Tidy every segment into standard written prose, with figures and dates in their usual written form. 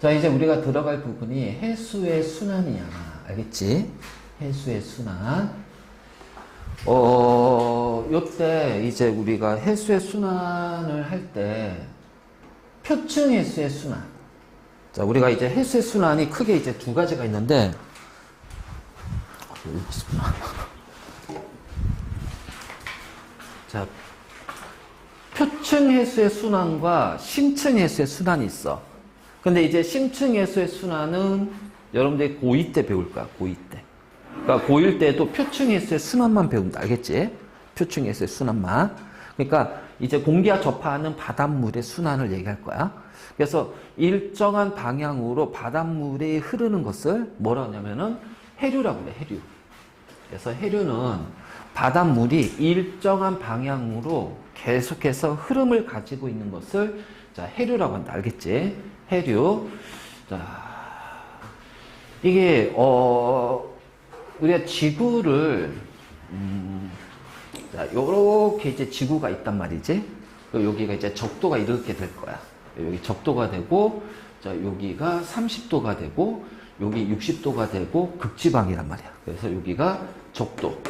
자, 이제 우리가 들어갈 부분이 해수의 순환이야. 알겠지? 해수의 순환. 요때 이제 우리가 해수의 순환을 할 때 표층 해수의 순환. 자, 우리가 이제 해수의 순환이 크게 이제 두 가지가 있는데, 자, 표층 해수의 순환과 심층 해수의 순환이 있어. 근데 이제 심층 해수의 순환은 여러분들이 고2 때 배울 거야, 고2 때. 그러니까 고1 때도 표층 해수의 순환만 배운다. 알겠지? 표층 해수의 순환만. 그러니까 이제 공기와 접하는 바닷물의 순환을 얘기할 거야. 그래서 일정한 방향으로 바닷물이 흐르는 것을 뭐라 하냐면은 해류라고 그래, 해류. 그래서 해류는 바닷물이 일정한 방향으로 계속해서 흐름을 가지고 있는 것을 자, 해류라고 한다. 알겠지? 해류. 자, 이게 우리가 지구를 자, 요렇게 이제 지구가 있단 말이지. 여기가 이제 적도가 이렇게 될 거야. 여기 적도가 되고, 자, 여기가 30도가 되고, 여기 60도가 되고, 극지방이란 말이야. 그래서 여기가 적도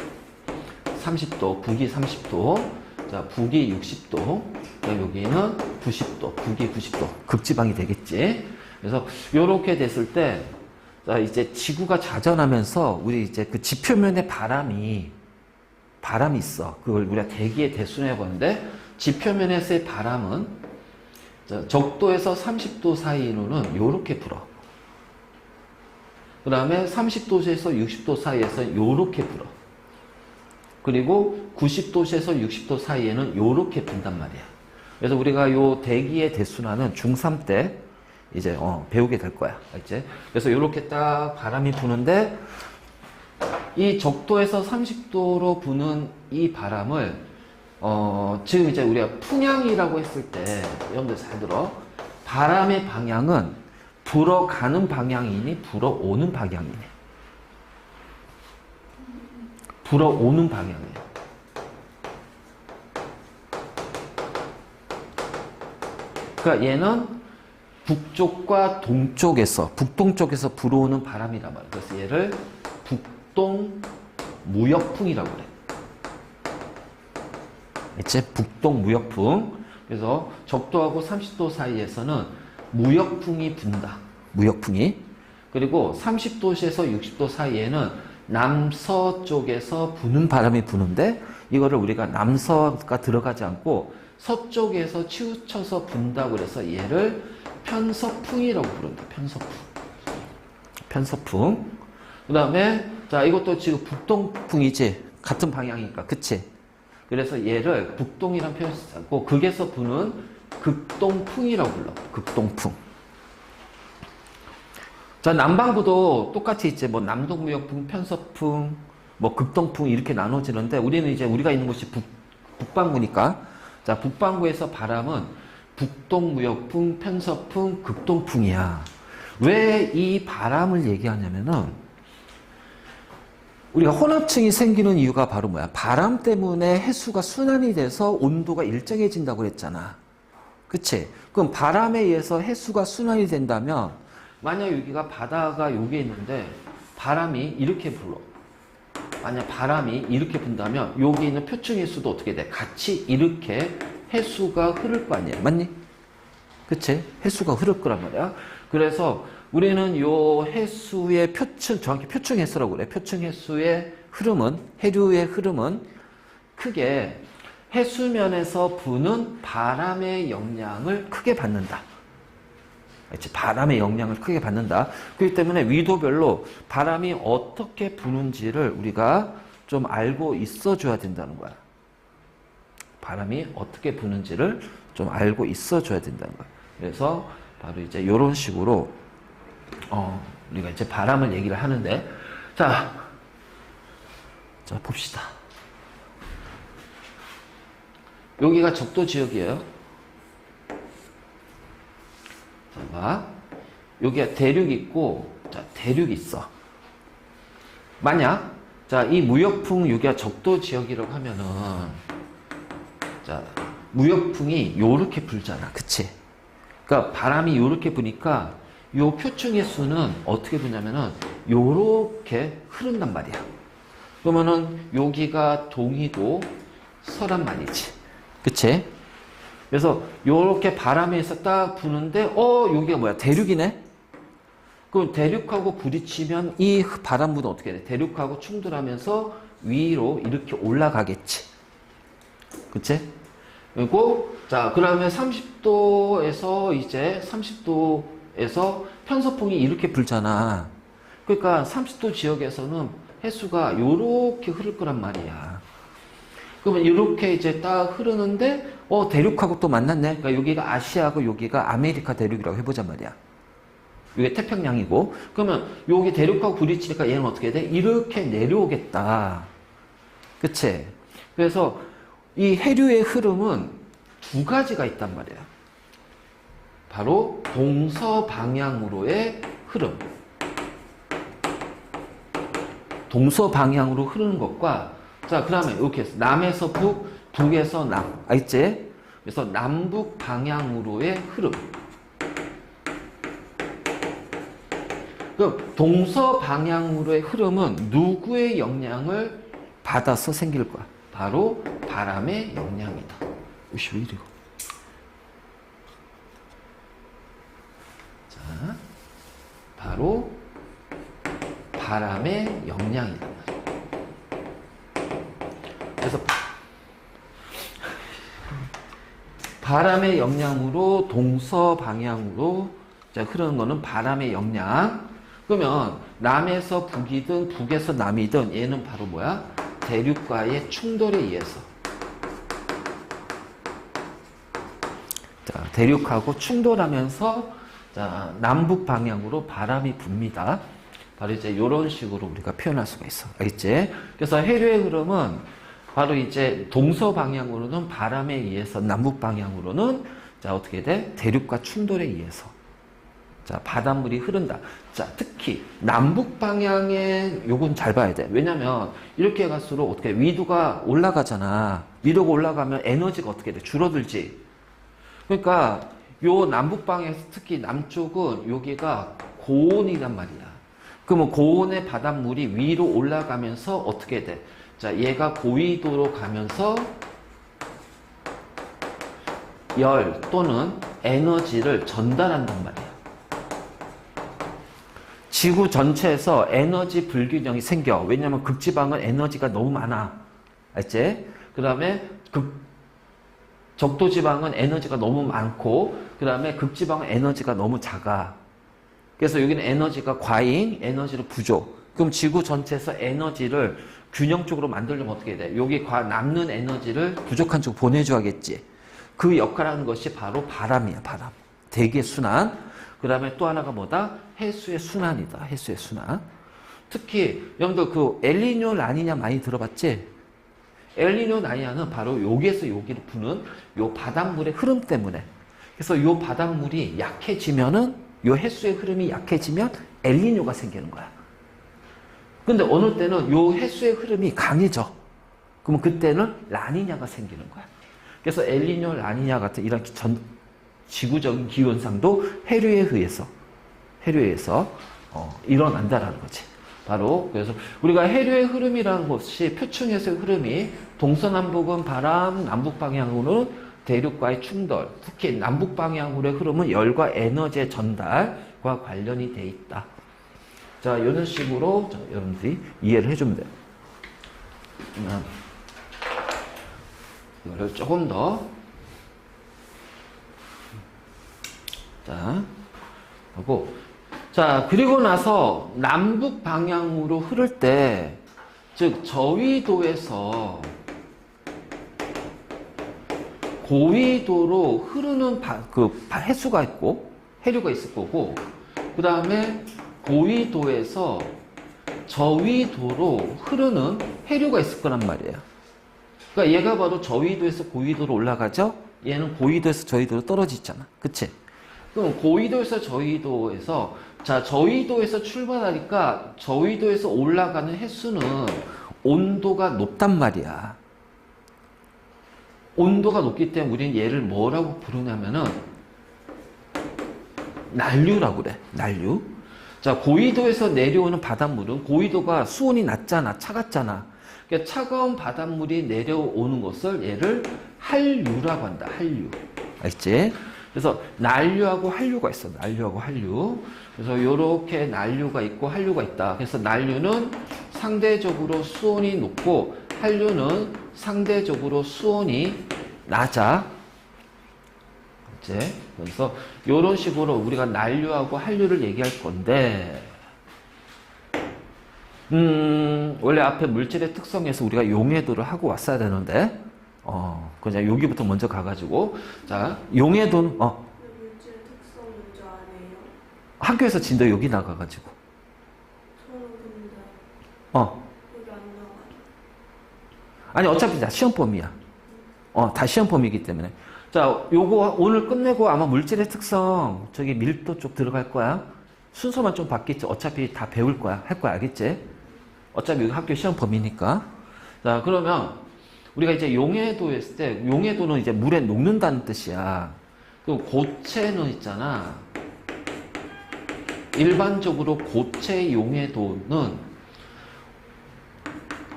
30도, 북이 30도, 자, 북이 60도, 자, 여기는 90도, 북이 90도, 극지방이 되겠지. 그래서 요렇게 됐을 때, 자, 이제 지구가 자전하면서 우리 이제 그 지표면에 바람이 있어. 그걸 우리가 대기의 대순이라고 하는데, 지표면에서의 바람은 자, 적도에서 30도 사이로는 요렇게 불어. 그 다음에 30도에서 60도 사이에서 요렇게 불어. 그리고 90도에서 60도 사이에는 요렇게 분단 말이야. 그래서 우리가 요 대기의 대순환은 중3 때 이제 배우게 될 거야. 알지? 그래서 요렇게 딱 바람이 부는데 이 적도에서 30도로 부는 이 바람을 지금 이제 우리가 풍향이라고 했을 때 여러분들 잘 들어. 바람의 방향은 불어가는 방향이니 불어오는 방향이니? 불어오는 방향이에요. 그러니까 얘는 북쪽과 동쪽에서, 북동쪽에서 불어오는 바람이란 말이에요. 그래서 얘를 북동 무역풍이라고 그래. 이제 북동 무역풍. 그래서 적도하고 30도 사이에서는 무역풍이 분다. 무역풍이. 그리고 30도에서 60도 사이에는 남서쪽에서 부는 바람이 부는데 이거를 우리가 남서가 들어가지 않고 서쪽에서 치우쳐서 분다고 그래서 얘를 편서풍이라고 부른다. 편서풍. 편서풍. 그 다음에 자, 이것도 지금 북동풍이지. 같은 방향이니까. 그치? 그래서 얘를 북동이란 표현을 쓰고 극에서 부는 극동풍이라고 불러. 극동풍. 자, 남반구도 똑같이 이제 뭐 남동무역풍, 편서풍, 뭐 극동풍 이렇게 나눠지는데 우리는 이제 우리가 있는 곳이 북반구니까 자, 북반구에서 바람은 북동무역풍, 편서풍, 극동풍이야. 왜 이 바람을 얘기하냐면은 우리가 혼합층이 생기는 이유가 바로 뭐야? 바람 때문에 해수가 순환이 돼서 온도가 일정해진다고 그랬잖아. 그치? 그럼 바람에 의해서 해수가 순환이 된다면 만약 여기가 바다가 여기에 있는데 바람이 이렇게 불어. 만약 바람이 이렇게 분다면 여기 있는 표층 해수도 어떻게 돼? 같이 이렇게 해수가 흐를 거 아니야. 맞니? 그치? 해수가 흐를 거란 말이야. 그래서 우리는 요 해수의 표층, 정확히 표층 해수라고 그래. 표층 해수의 흐름은, 해류의 흐름은 크게 해수면에서 부는 바람의 영향을 크게 받는다. 그렇지? 바람의 영향을 크게 받는다. 그렇기 때문에 위도별로 바람이 어떻게 부는지를 우리가 좀 알고 있어줘야 된다는 거야. 바람이 어떻게 부는지를 좀 알고 있어줘야 된다는 거야. 그래서 바로 이제 이런 식으로 우리가 이제 바람을 얘기를 하는데 자 봅시다. 여기가 적도 지역이에요. 자, 봐. 여기가 대륙 있고, 자, 대륙 있어. 만약, 자, 이 무역풍 여기가 적도 지역이라고 하면은, 자, 무역풍이 요렇게 불잖아. 그치? 그러니까 바람이 요렇게 부니까 요 표층의 수는 어떻게 보냐면은 요렇게 흐른단 말이야. 그러면은 여기가 동이고 서란 말이지. 그치? 그래서 요렇게 바람에서 딱 부는데 여기가 뭐야? 대륙이네? 그럼 대륙하고 부딪히면 이 바람부는 어떻게 돼? 대륙하고 충돌하면서 위로 이렇게 올라가겠지. 그치? 그리고 자, 그러면 30도에서 이제 30도에서 편서풍이 이렇게 불잖아. 그러니까 30도 지역에서는 해수가 요렇게 흐를 거란 말이야. 그러면 이렇게 이제 딱 흐르는데 대륙하고 또 만났네. 그러니까 여기가 아시아고 여기가 아메리카 대륙이라고 해보자 말이야. 이게 태평양이고. 그러면 여기 대륙하고 부딪히니까 얘는 어떻게 돼? 이렇게 내려오겠다. 그치? 그래서 이 해류의 흐름은 두 가지가 있단 말이야. 바로 동서방향으로의 흐름. 동서방향으로 흐르는 것과, 자, 그 다음에 이렇게 해서 남에서 북, 북에서 남. 알지? 그래서 남북 방향으로의 흐름. 그럼 동서방향으로의 흐름은 누구의 영향을 받아서 생길 거야? 바로 바람의 영향이다. 오씨, 왜 이래? 자, 바로 바람의 영향이다. 그래서 바람의 영향으로 동서방향으로 흐르는 거는 바람의 영향. 그러면 남에서 북이든 북에서 남이든 얘는 바로 뭐야? 대륙과의 충돌에 의해서. 자, 대륙하고 충돌하면서 자, 남북 방향으로 바람이 붑니다. 바로 이제 이런 식으로 우리가 표현할 수가 있어. 알겠지? 그래서 해류의 흐름은 바로 이제 동서 방향으로는 바람에 의해서, 남북 방향으로는 자, 어떻게 돼? 대륙과 충돌에 의해서. 자, 바닷물이 흐른다. 자, 특히 남북 방향에 요건 잘 봐야 돼. 왜냐면 이렇게 갈수록 어떻게 위도가 올라가잖아. 위도가 올라가면 에너지가 어떻게 돼? 줄어들지. 그러니까 요 남북 방향에서 특히 남쪽은 여기가 고온이란 말이야. 그러면 고온의 바닷물이 위로 올라가면서 어떻게 돼? 자, 얘가 고위도로 가면서 열 또는 에너지를 전달한단 말이야. 지구 전체에서 에너지 불균형이 생겨. 왜냐면 극지방은 에너지가 너무 많아. 알지? 그 다음에 적도지방은 에너지가 너무 많고, 그 다음에 극지방은 에너지가 너무 작아. 그래서 여기는 에너지가 과잉, 에너지로 부족. 그럼 지구 전체에서 에너지를 균형적으로 만들려면 어떻게 해야 돼? 여기 남는 에너지를 부족한 쪽 보내줘야겠지. 그 역할을 하는 것이 바로 바람이야, 바람. 대기의 순환. 그 다음에 또 하나가 뭐다? 해수의 순환이다. 해수의 순환. 특히 여러분들 그 엘니뇨 라니냐 많이 들어봤지? 엘니뇨 라니냐는 바로 여기에서 여기로 부는 요 바닷물의 흐름 때문에. 그래서 요 바닷물이 약해지면은, 요 해수의 흐름이 약해지면 엘니뇨가 생기는 거야. 근데 어느 때는 요 해수의 흐름이 강해져. 그러면 그때는 라니냐가 생기는 거야. 그래서 엘니뇨 라니냐 같은 이런 지구적인 기온상도 해류에 의해서 일어난다라는 거지. 바로 그래서 우리가 해류의 흐름이라는 것이 표층에서의 흐름이 동서남북은 바람, 남북 방향으로는 대륙과의 충돌, 특히 남북 방향으로의 흐름은 열과 에너지의 전달과 관련이 돼 있다. 자, 이런 식으로 여러분들이 이해를 해주면 돼요. 이거를 조금 더 자, 하고 자, 그리고 나서 남북 방향으로 흐를 때, 즉 저위도에서 고위도로 흐르는 해수가 있고 해류가 있을 거고, 그 다음에 고위도에서 저위도로 흐르는 해류가 있을 거란 말이에요. 그러니까 얘가 바로 저위도에서 고위도로 올라가죠. 얘는 고위도에서 저위도로 떨어지잖아. 그치? 그럼 고위도에서 저위도에서, 자, 저위도에서 출발하니까 저위도에서 올라가는 해수는 온도가 높단 말이야. 온도가 높기 때문에 우리는 얘를 뭐라고 부르냐면은 난류라고 그래. 난류. 자, 고위도에서 내려오는 바닷물은 고위도가 수온이 낮잖아. 차갑잖아. 그러니까 차가운 바닷물이 내려오는 것을 얘를 한류라고 한다. 한류. 알지? 그래서 난류하고 한류가 있어. 난류하고 한류. 그래서 요렇게 난류가 있고 한류가 있다. 그래서 난류는 상대적으로 수온이 높고 한류는 상대적으로 수온이 낮아. 이제 그래서 요런 식으로 우리가 난류하고 한류를 얘기할 건데 원래 앞에 물질의 특성에서 우리가 용해도를 하고 왔어야 되는데 그냥 여기부터 먼저 가가지고 자 용해도는 물질 특성 문제 아니에요? 학교에서 진도 여기 나가가지고 저는 근데 여기 안 나와요. 아니 어차피 다 시험범위야. 다 시험범위이기 때문에 자 요거 오늘 끝내고 아마 물질의 특성 저기 밀도 쪽 들어갈 거야. 순서만 좀 바뀌지 어차피 다 배울 거야. 할 거야. 알겠지? 어차피 여기 학교 시험범위니까. 자 그러면 우리가 이제 용해도 했을 때 용해도는 이제 물에 녹는다는 뜻이야. 그리고 고체는 있잖아. 일반적으로 고체 용해도는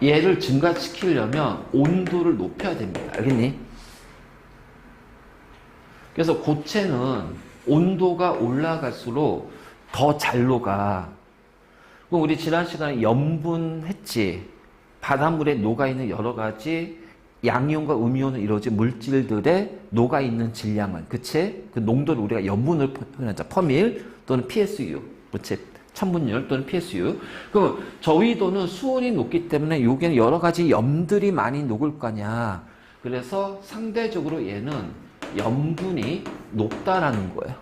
얘를 증가시키려면 온도를 높여야 됩니다. 알겠니? 그래서 고체는 온도가 올라갈수록 더 잘 녹아. 그럼 우리 지난 시간에 염분 했지. 바닷물에 녹아있는 여러 가지 양이온과 음이온을 이루어진 물질들의 녹아있는 질량을, 그치? 그 농도를 우리가 염분을 표현하자. 퍼밀 또는 PSU, 그치? 천분율 또는 PSU. 그럼 저위도는 수온이 높기 때문에 여기는 여러 가지 염들이 많이 녹을 거냐. 그래서 상대적으로 얘는 염분이 높다라는 거예요.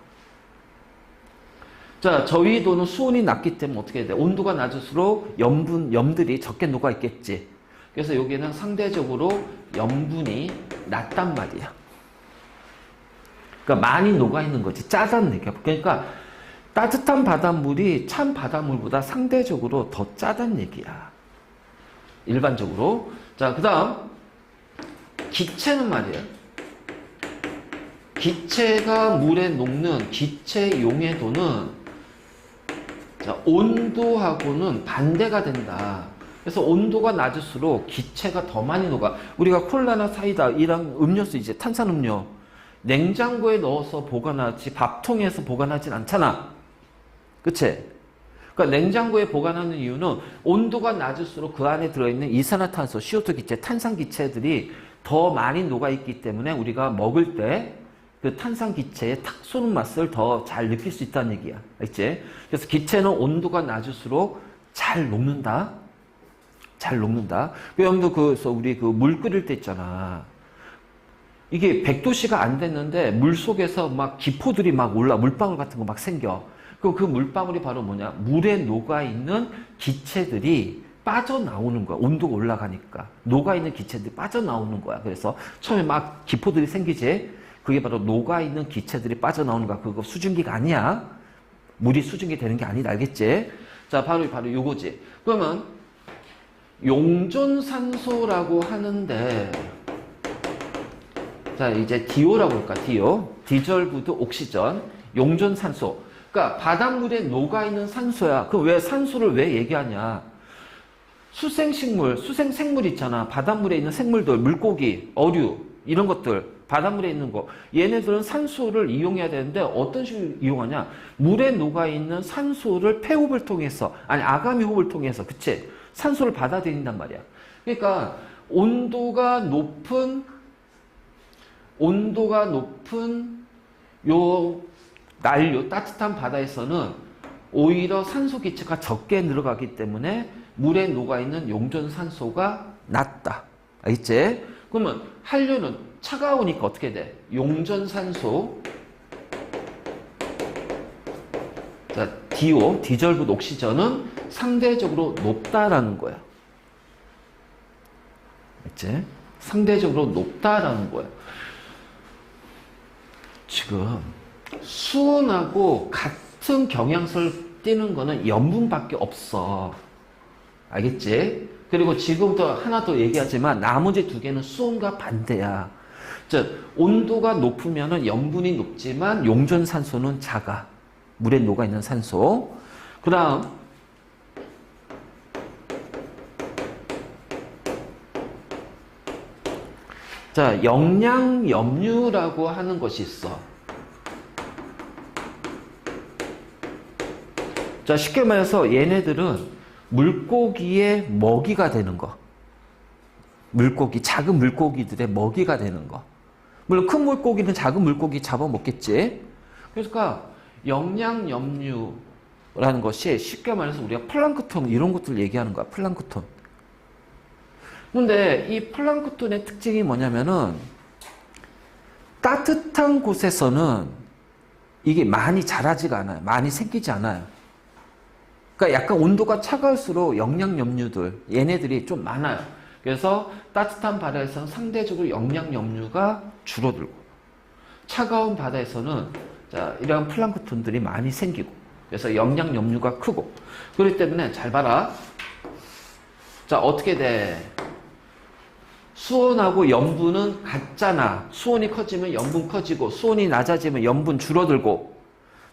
자, 저위도는 수온이 낮기 때문에 어떻게 돼? 온도가 낮을수록 염들이 적게 녹아 있겠지. 그래서 여기는 상대적으로 염분이 낮단 말이야. 그러니까 많이 녹아 있는 거지. 짜다는 얘기야. 그러니까 따뜻한 바닷물이 찬 바닷물보다 상대적으로 더 짜다는 얘기야. 일반적으로. 자, 그 다음 기체는 말이야. 기체가 물에 녹는 기체 용해도는 자, 온도하고는 반대가 된다. 그래서 온도가 낮을수록 기체가 더 많이 녹아. 우리가 콜라나 사이다 이런 음료수 이제 탄산음료 냉장고에 넣어서 보관하지 밥통에서 보관하진 않잖아. 그치? 그러니까 냉장고에 보관하는 이유는 온도가 낮을수록 그 안에 들어있는 이산화탄소, CO2 기체, 탄산 기체들이 더 많이 녹아있기 때문에 우리가 먹을 때 그 탄산 기체의 탁 쏘는 맛을 더 잘 느낄 수 있다는 얘기야. 알지? 그래서 기체는 온도가 낮을수록 잘 녹는다. 잘 녹는다. 여러분들 그래서 우리 그 물 끓일 때 있잖아. 이게 100도씨가 안 됐는데 물 속에서 막 기포들이 막 올라, 물방울 같은 거 막 생겨. 그럼 그 물방울이 바로 뭐냐? 물에 녹아있는 기체들이 빠져나오는 거야. 온도가 올라가니까. 녹아있는 기체들이 빠져나오는 거야. 그래서 처음에 막 기포들이 생기지? 그게 바로 녹아있는 기체들이 빠져나오는 거야. 그거 수증기가 아니야. 물이 수증기 되는 게 아니다. 알겠지? 자, 바로 요거지. 그러면 용존산소라고 하는데 자, 이제 DO라고 할까? DO. 디졸브드 옥시전. 용존산소. 그러니까 바닷물에 녹아있는 산소야. 그럼 왜 산소를 왜 얘기하냐? 수생식물, 수생생물 있잖아. 바닷물에 있는 생물들, 물고기, 어류 이런 것들. 바닷물에 있는 거. 얘네들은 산소를 이용해야 되는데 어떤 식으로 이용하냐? 물에 녹아있는 산소를 폐호흡을 통해서, 아니 아가미 호흡을 통해서, 그치? 산소를 받아들인단 말이야. 그러니까 온도가 높은 요 난류, 따뜻한 바다에서는 오히려 산소 기체가 적게 늘어가기 때문에 물에 녹아있는 용존산소가 낮다. 알겠지? 그러면 한류는 차가우니까 어떻게 돼? 용존산소. 자, DO, 디졸브드 옥시전은 상대적으로 높다라는 거야. 알지? 상대적으로 높다라는 거야. 지금 수온하고 같은 경향성을 띠는 거는 염분밖에 없어. 알겠지? 그리고 지금부터 하나 더 얘기하지만 나머지 두 개는 수온과 반대야. 즉 온도가 높으면 염분이 높지만 용존산소는 작아. 물에 녹아있는 산소. 그 다음 자, 영양염류라고 하는 것이 있어. 자, 쉽게 말해서 얘네들은 물고기의 먹이가 되는 거. 물고기, 작은 물고기들의 먹이가 되는 거. 물론 큰 물고기는 작은 물고기 잡아먹겠지. 그러니까 영양염류라는 것이 쉽게 말해서 우리가 플랑크톤 이런 것들 얘기하는 거야. 플랑크톤. 근데 이 플랑크톤의 특징이 뭐냐면은 따뜻한 곳에서는 이게 많이 자라지가 않아요. 많이 생기지 않아요. 그러니까 약간 온도가 차가울수록 영양염류들 얘네들이 좀 많아요. 그래서 따뜻한 바다에서는 상대적으로 영양염류가 줄어들고 차가운 바다에서는 자, 이런 플랑크톤들이 많이 생기고 그래서 영양염류가 크고 그렇기 때문에 잘 봐라. 자, 어떻게 돼? 수온하고 염분은 같잖아. 수온이 커지면 염분 커지고 수온이 낮아지면 염분 줄어들고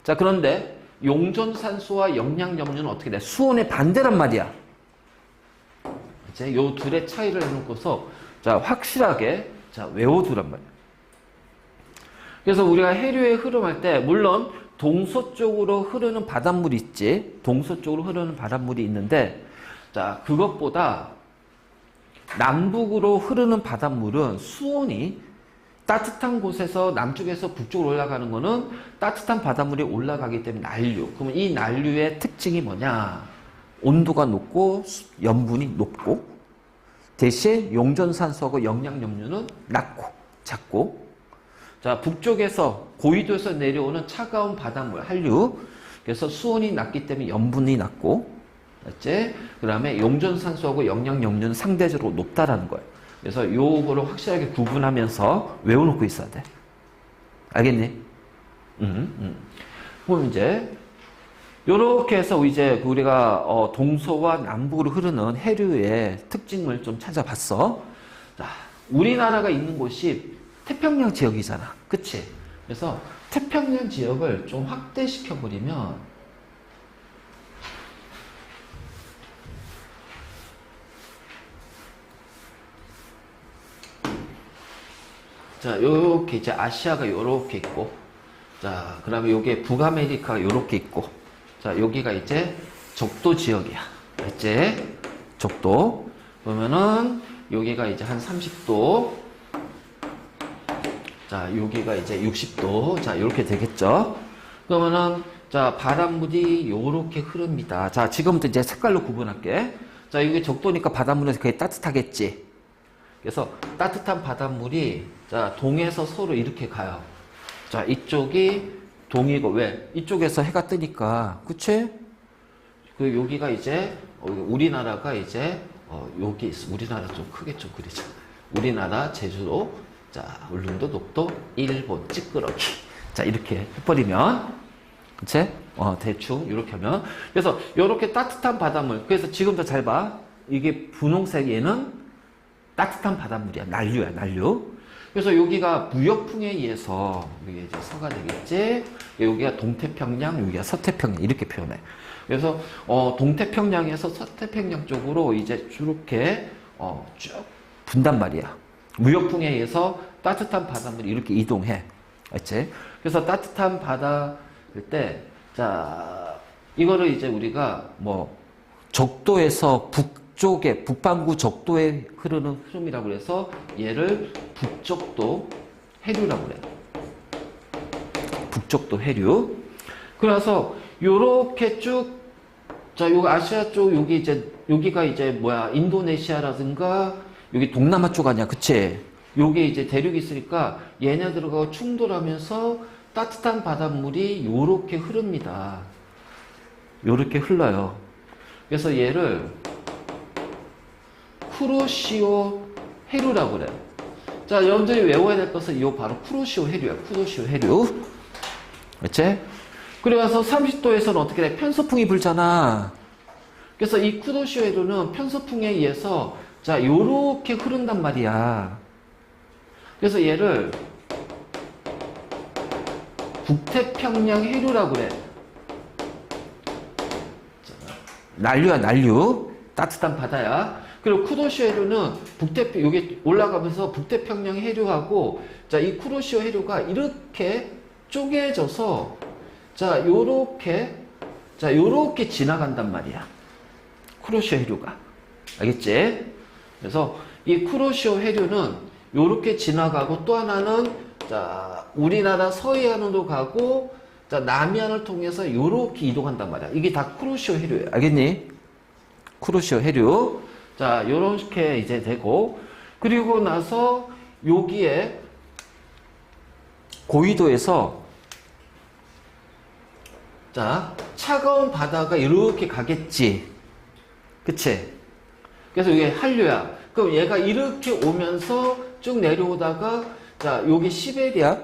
자, 그런데 용존산소와 영양염류는 어떻게 돼? 수온의 반대란 말이야. 이제 요 둘의 차이를 해놓고서 자, 확실하게 자, 외워두란 말이야. 그래서 우리가 해류에 흐름할 때 물론 동서쪽으로 흐르는 바닷물이 있지. 동서쪽으로 흐르는 바닷물이 있는데 자, 그것보다 남북으로 흐르는 바닷물은 수온이 따뜻한 곳에서 남쪽에서 북쪽으로 올라가는 거는 따뜻한 바닷물이 올라가기 때문에 난류. 그러면 이 난류의 특징이 뭐냐? 온도가 높고 염분이 높고 대신 용존산소하고 영양염류는 낮고 작고 자, 북쪽에서 고위도에서 내려오는 차가운 바닷물 한류 그래서 수온이 낮기 때문에 염분이 낮고 맞지? 그 다음에 용존산소하고 영양염류는 상대적으로 높다라는 거예요. 그래서 요거를 확실하게 구분하면서 외워놓고 있어야 돼. 알겠니? 그럼 이제 요렇게 해서 이제 우리가 동서와 남북으로 흐르는 해류의 특징을 좀 찾아봤어. 자, 우리나라가 있는 곳이 태평양 지역이잖아. 그치? 그래서 태평양 지역을 좀 확대시켜버리면 자, 요렇게 이제 아시아가 요렇게 있고 자, 그 다음에 요게 북아메리카가 요렇게 있고 자, 여기가 이제 적도 지역이야. 알지? 적도. 그러면은 여기가 이제 한 30도. 자, 여기가 이제 60도. 자, 이렇게 되겠죠? 그러면은 자, 바닷물이 요렇게 흐릅니다. 자, 지금부터 이제 색깔로 구분할게. 자, 여기 적도니까 바닷물은 거의 따뜻하겠지. 그래서 따뜻한 바닷물이 자, 동에서 서로 이렇게 가요. 자, 이쪽이 동이고 왜? 이쪽에서 해가 뜨니까 그치? 그 여기가 이제 우리나라가 이제 여기 있어. 우리나라 좀 크게 좀 그리자. 우리나라 제주도 자, 울릉도, 녹도, 일본 찌끄러기. 자, 이렇게 해버리면 그치? 대충 이렇게 하면 그래서 이렇게 따뜻한 바닷물 그래서 지금도 잘 봐. 이게 분홍색 얘는 따뜻한 바닷물이야. 난류야, 난류. 그래서 여기가 무역풍에 의해서 이게 이제 서가 되겠지. 여기가 동태평양, 여기가 서태평양 이렇게 표현해. 그래서 동태평양에서 서태평양 쪽으로 이제 이렇게 쭉 분단 말이야. 무역풍에 의해서 따뜻한 바닷물이 이렇게 이동해. 알지? 그래서 따뜻한 바다일 때, 자, 이거를 이제 우리가 뭐 적도에서 북쪽에 북반구 적도에 흐르는 흐름이라고 해서 얘를 북적도 해류라고 그래. 북적도 해류. 그래서 요렇게 쭉, 자, 요 아시아 쪽, 여기가 이제 뭐야, 인도네시아라든가, 여기 동남아 쪽 아니야, 그치? 요게 이제 대륙이 있으니까 얘네들하고 충돌하면서 따뜻한 바닷물이 요렇게 흐릅니다. 요렇게 흘러요. 그래서 얘를 쿠로시오 해류라고 그래. 자, 여러분들이 외워야 될 것은 이 바로 쿠로시오 해류야. 쿠로시오 해류. 그렇지? 그래서 30도에서는 어떻게 돼? 편서풍이 불잖아. 그래서 이 쿠로시오 해류는 편서풍에 의해서 자, 요렇게 흐른단 말이야. 그래서 얘를 북태평양 해류라고 그래. 난류야, 난류. 따뜻한 바다야. 그리고 쿠로시오 해류는 북태평, 여기 올라가면서 북태평양 해류하고, 자, 이 쿠로시오 해류가 이렇게 쪼개져서, 자, 요렇게 지나간단 말이야. 쿠로시오 해류가. 알겠지? 그래서 이 쿠로시오 해류는 요렇게 지나가고, 또 하나는, 자, 우리나라 서해안으로 가고, 자, 남해안을 통해서 요렇게 이동한단 말이야. 이게 다 쿠로시오 해류예요. 알겠니? 쿠로시오 해류. 자, 요렇게 이제 되고, 그리고 나서 여기에 고위도에서, 자, 차가운 바다가 이렇게 가겠지. 그치? 그래서 이게 한류야. 그럼 얘가 이렇게 오면서 쭉 내려오다가, 자, 여기 시베리아,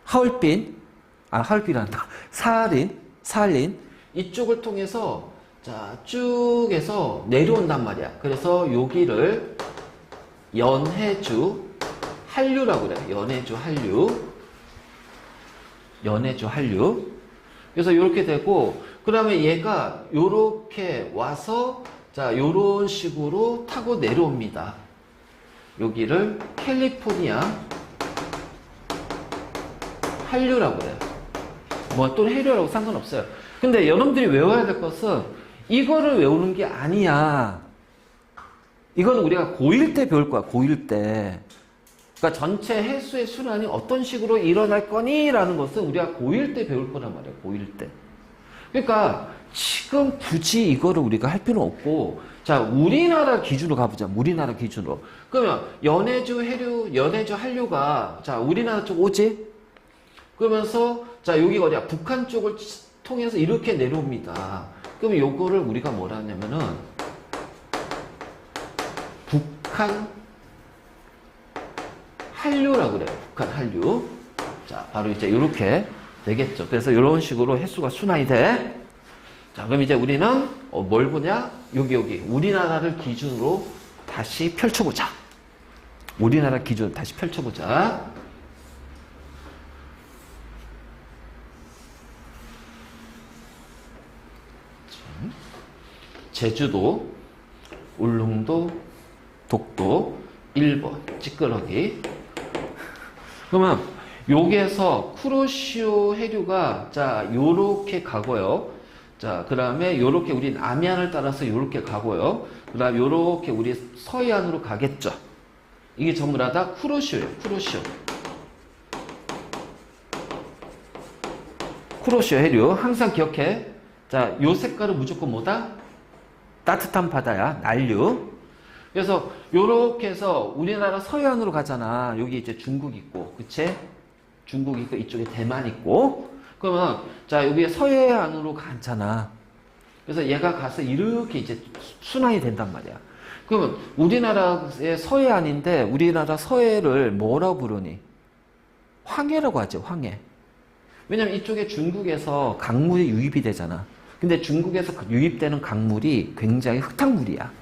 하얼빈란다. 사할린, 이쪽을 통해서, 자, 쭉 해서 내려온단 말이야. 그래서 여기를 연해주 한류라고 그래. 연해주 한류. 그래서 이렇게 되고, 그 다음에 얘가 요렇게 와서, 자, 요런 식으로 타고 내려옵니다. 여기를 캘리포니아 한류라고 그래요. 뭐 또 해류라고 상관없어요. 근데 여러분들이 외워야 될 것은 이거를 외우는 게 아니야. 이건 우리가 고1 때 배울 거야, 고1 때. 그러니까 전체 해수의 순환이 어떤 식으로 일어날 거니? 라는 것은 우리가 고1 때 배울 거란 말이야, 고1 때. 그러니까 지금 굳이 이거를 우리가 할 필요는 없고, 자, 우리나라 기준으로 가보자, 우리나라 기준으로. 그러면 연해주 한류가, 자, 우리나라 쪽 오지? 그러면서, 자, 여기가 어디야? 북한 쪽을 통해서 이렇게 내려옵니다. 그럼 요거를 우리가 뭐라 하냐면은 북한 한류라고 그래요. 북한 한류. 자, 바로 이제 이렇게 되겠죠. 그래서 이런 식으로 횟수가 순환이 돼. 자, 그럼 이제 우리는 뭘 보냐? 여기 우리나라를 기준으로 다시 펼쳐보자. 우리나라 기준 다시 펼쳐보자. 제주도, 울릉도, 독도, 일본, 찌끄러기. 그러면 여기에서 쿠로시오 해류가, 자, 요렇게 가고요. 자, 그 다음에 요렇게 우리 남해안을 따라서 요렇게 가고요. 그 다음에 요렇게 우리 서해안으로 가겠죠. 이게 전부 다 쿠로시오예요. 쿠로시오 해류. 항상 기억해. 자, 요 색깔은 무조건 뭐다? 따뜻한 바다야. 난류. 그래서 요렇게 해서 우리나라 서해안으로 가잖아. 여기 이제 중국 있고, 그치? 중국 있고, 이쪽에 대만 있고. 그러면, 자, 여기 서해안으로 가잖아. 그래서 얘가 가서 이렇게 이제 순환이 된단 말이야. 그러면 우리나라의 서해안인데, 우리나라 서해를 뭐라고 부르니? 황해라고 하죠, 황해. 왜냐면 이쪽에 중국에서 강물이 유입이 되잖아. 근데 중국에서 유입되는 강물이 굉장히 흙탕물이야.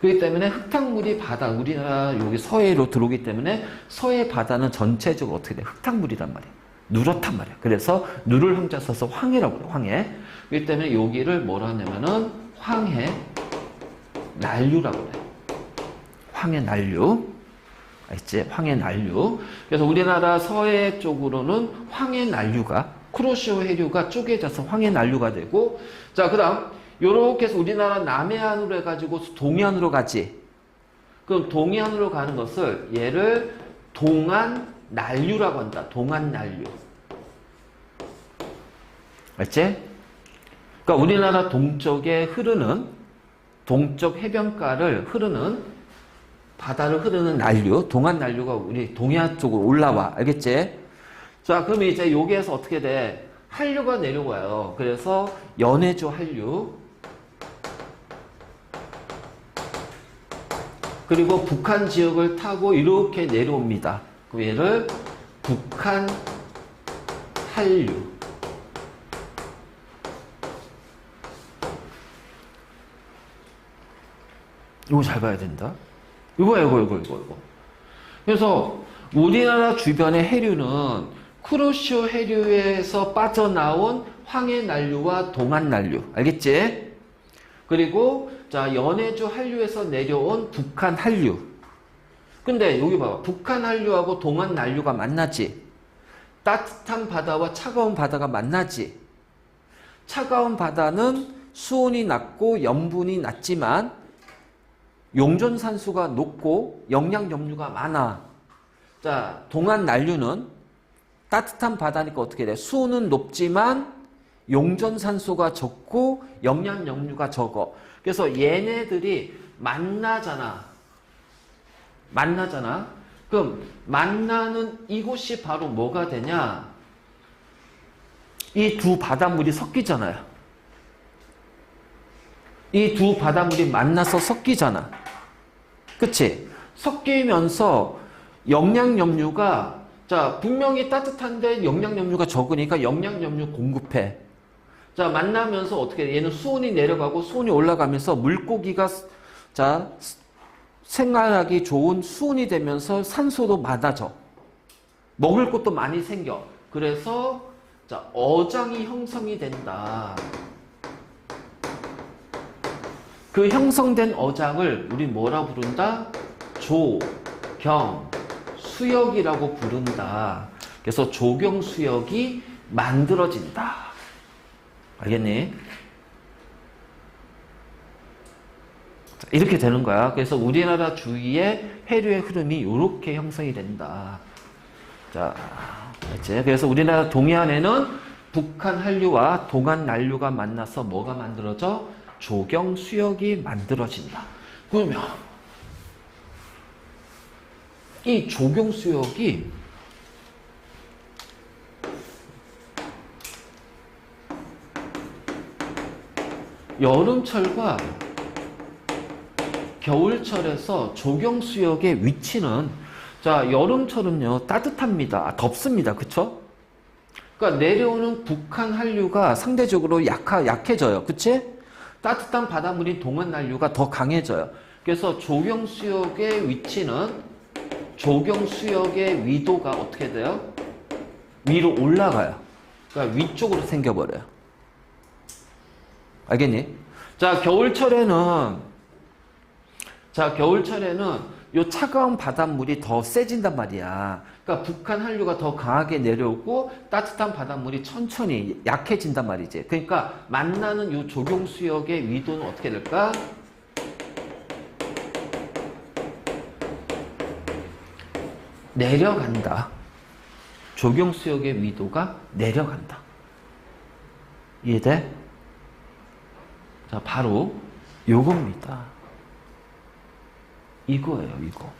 그렇기 때문에 흙탕물이 바다, 우리나라 여기 서해로 들어오기 때문에 서해 바다는 전체적으로 어떻게 돼? 흙탕물이란 말이야. 누렇단 말이야. 그래서 누를 황자 써서 황해라고 그래, 황해. 그렇기 때문에 여기를 뭐라 하냐면은 황해 난류라고 그래. 황해 난류. 알겠지? 황해 난류. 그래서 우리나라 서해 쪽으로는 황해 난류가, 쿠로시오 해류가 쪼개져서 황해 난류가 되고, 자, 그 다음, 요렇게 해서 우리나라 남해안으로 해가지고 동해안으로 가지. 그럼 동해안으로 가는 것을 얘를 동안 난류라고 한다. 동안 난류. 알지? 그러니까 우리나라 동쪽에 흐르는, 동쪽 해변가를 흐르는, 바다를 흐르는 난류, 동안 난류가 우리 동해안 쪽으로 올라와. 알겠지? 자, 그럼 이제 여기에서 어떻게 돼? 한류가 내려와요. 그래서 연해주 한류. 그리고 북한 지역을 타고 이렇게 내려옵니다. 그럼 얘를 북한 한류. 이거 잘 봐야 된다. 이거. 그래서 우리나라 주변의 해류는 쿠로시오 해류에서 빠져나온 황해 난류와 동안 난류. 알겠지? 그리고 자, 연해주 한류에서 내려온 북한 한류. 근데 여기 봐봐. 북한 한류하고 동안 난류가 만나지. 따뜻한 바다와 차가운 바다가 만나지. 차가운 바다는 수온이 낮고 염분이 낮지만 용존산수가 높고 영양염류가 많아. 자, 동안 난류는 따뜻한 바다니까 어떻게 돼? 수온은 높지만 용존산소가 적고 영양염류가 적어. 그래서 얘네들이 만나잖아. 그럼 만나는 이곳이 바로 뭐가 되냐? 이 두 바닷물이 섞이잖아요. 이 두 바닷물이 만나서 섞이잖아. 그치? 섞이면서 영양염류가, 자, 분명히 따뜻한데 영양염류가 적으니까 영양염류 공급해. 자, 만나면서 어떻게 돼? 얘는 수온이 내려가고 수온이 올라가면서 물고기가, 자, 생활하기 좋은 수온이 되면서 산소도 많아져. 먹을 것도 많이 생겨. 그래서, 자, 어장이 형성이 된다. 그 형성된 어장을 우리 뭐라 부른다? 조경수역이라고 부른다. 그래서 조경수역이 만들어진다. 알겠니? 자, 이렇게 되는 거야. 그래서 우리나라 주위에 해류의 흐름이 이렇게 형성이 된다. 자, 알겠지? 그래서 우리나라 동해안에는 북한 한류와 동안 난류가 만나서 뭐가 만들어져? 조경수역이 만들어진다. 그러면 이 조경수역이 여름철과 겨울철에서 조경수역의 위치는, 자, 여름철은요 따뜻합니다. 덥습니다. 그쵸? 그러니까 내려오는 북한 한류가 상대적으로 약해져요. 그치? 따뜻한 바닷물인 동안 난류가 더 강해져요. 그래서 조경수역의 위치는, 조경수역의 위도가 어떻게 돼요? 위로 올라가요. 그러니까 위쪽으로 생겨버려요. 알겠니? 자, 겨울철에는 요 차가운 바닷물이 더 세진단 말이야. 그러니까 북한 한류가 더 강하게 내려오고 따뜻한 바닷물이 천천히 약해진단 말이지. 그러니까 만나는 요 조경수역의 위도는 어떻게 될까? 내려간다. 조경수역의 위도가 내려간다. 이해돼? 자, 바로 요겁니다. 이거예요, 이거.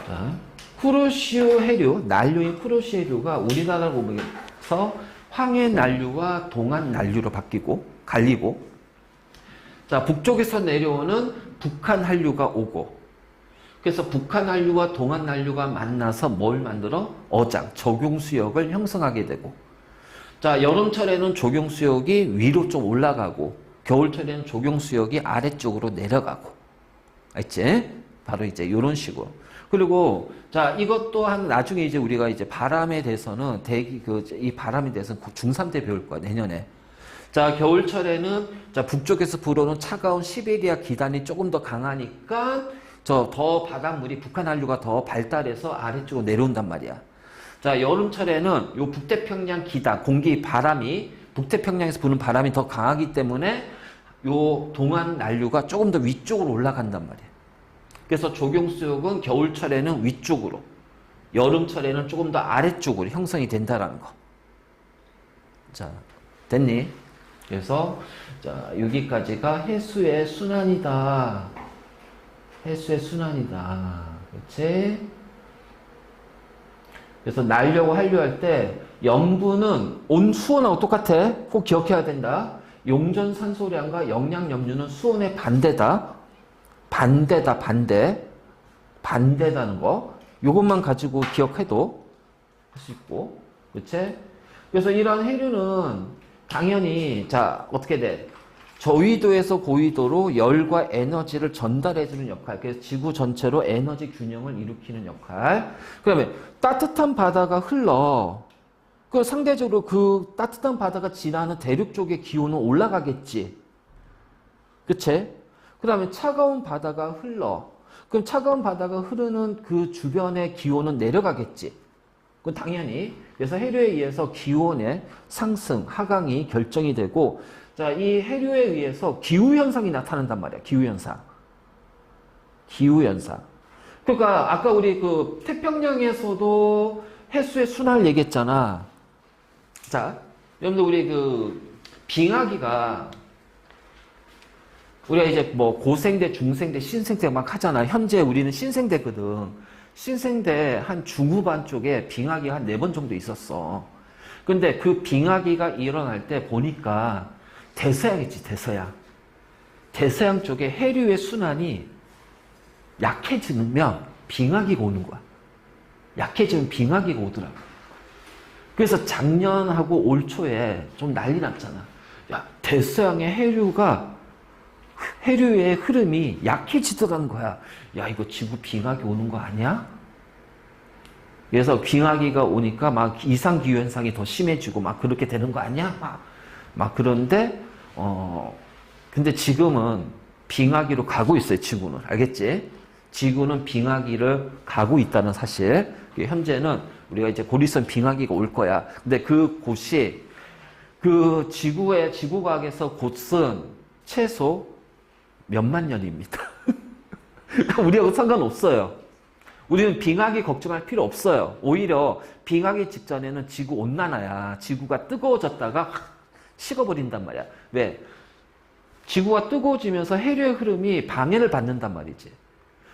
자, 쿠로시오 해류, 난류인 쿠로시오 해류가 우리나라 보면서 황해 난류와 동안 난류로 갈리고, 자, 북쪽에서 내려오는 북한 한류가 오고, 그래서 북한 한류와 동안 난류가 만나서 뭘 만들어? 어장, 조경수역을 형성하게 되고, 자, 여름철에는 조경수역이 위로 좀 올라가고, 겨울철에는 조경수역이 아래쪽으로 내려가고, 알지? 바로 이제 이런 식으로. 그리고 자, 이것 또한 나중에 이제 우리가 이제 바람에 대해서는 이 바람에 대해서는 중3 때 배울 거야, 내년에. 자, 겨울철에는 자, 북쪽에서 불어오는 차가운 시베리아 기단이 조금 더 강하니까 더 바닷물이 북한 한류가 더 발달해서 아래쪽으로 내려온단 말이야. 자, 여름철에는 요 북태평양 기단, 바람이 북태평양에서 부는 바람이 더 강하기 때문에 요 동안 난류가 조금 더 위쪽으로 올라간단 말이야. 그래서 조경수역은 겨울철에는 위쪽으로, 여름철에는 조금 더 아래쪽으로 형성이 된다라는 거. 자, 됐니? 그래서 자, 여기까지가 해수의 순환이다. 해수의 순환이다. 그렇지? 그래서 날려고 한류할 때 염분은 수온하고 똑같아. 꼭 기억해야 된다. 용존산소량과 영양염류는 수온의 반대다. 반대다는 거. 요것만 가지고 기억해도 할 수 있고. 그렇지? 그래서 이런 해류는 당연히 자, 어떻게 돼? 저위도에서 고위도로 열과 에너지를 전달해주는 역할. 그래서 지구 전체로 에너지 균형을 일으키는 역할. 그다음에 따뜻한 바다가 흘러. 그 상대적으로 그 따뜻한 바다가 지나는 대륙 쪽의 기온은 올라가겠지. 그치? 그 다음에 차가운 바다가 흘러. 그럼 차가운 바다가 흐르는 그 주변의 기온은 내려가겠지. 그건 당연히. 그래서 해류에 의해서 기온의 상승, 하강이 결정이 되고, 자, 이 해류에 의해서 기후현상이 나타난단 말이야. 기후현상. 기후현상. 그러니까 아까 우리 그 태평양에서도 해수의 순환을 얘기했잖아. 자, 여러분들 우리 그 빙하기가 우리가 이제 뭐 고생대, 중생대, 신생대 막 하잖아. 현재 우리는 신생대거든. 신생대 한 중후반 쪽에 빙하기가 한 4번 정도 있었어. 근데 그 빙하기가 일어날 때 보니까 대서양이지, 대서양. 대서양 쪽에 해류의 순환이 약해지면 빙하기가 오는 거야. 약해지면 빙하기가 오더라고. 그래서 작년하고 올 초에 좀 난리 났잖아. 야, 대서양의 해류의 흐름이 약해지더라는 거야. 야, 이거 지구 빙하기 오는 거 아니야? 그래서 빙하기가 오니까 막 이상기후현상이 더 심해지고 막 그렇게 되는 거 아니야? 막 그런데, 근데 지금은 빙하기로 가고 있어요, 지구는. 알겠지? 지구는 빙하기를 가고 있다는 사실. 현재는 우리가 이제 곧 있으면 빙하기가 올 거야. 근데 그 곳이 그 지구과학에서 곳은 최소 몇만 년입니다. 그러니까 우리하고 상관없어요. 우리는 빙하기 걱정할 필요 없어요. 오히려 빙하기 직전에는 지구 온난화야. 지구가 뜨거워졌다가 확 식어버린단 말이야. 왜? 지구가 뜨거워지면서 해류의 흐름이 방해를 받는단 말이지.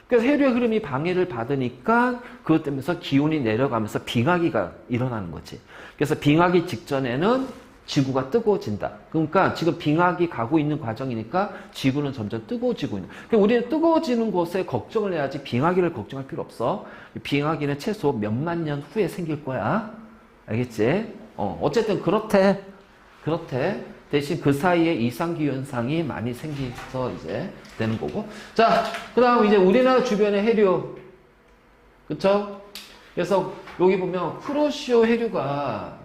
그래서 해류의 흐름이 방해를 받으니까 그것 때문에 기온이 내려가면서 빙하기가 일어나는 거지. 그래서 빙하기 직전에는 지구가 뜨거워진다. 그러니까 지금 빙하기 가고 있는 과정이니까 지구는 점점 뜨거워지고 있는. 그러니까 우리는 뜨거워지는 곳에 걱정을 해야지 빙하기를 걱정할 필요 없어. 빙하기는 최소 몇만 년 후에 생길 거야. 알겠지? 어쨌든 그렇대. 대신 그 사이에 이상기후현상이 많이 생겨서 이제 되는 거고. 자, 그 다음 이제 우리나라 주변의 해류. 그쵸? 그래서 여기 보면 쿠로시오 해류가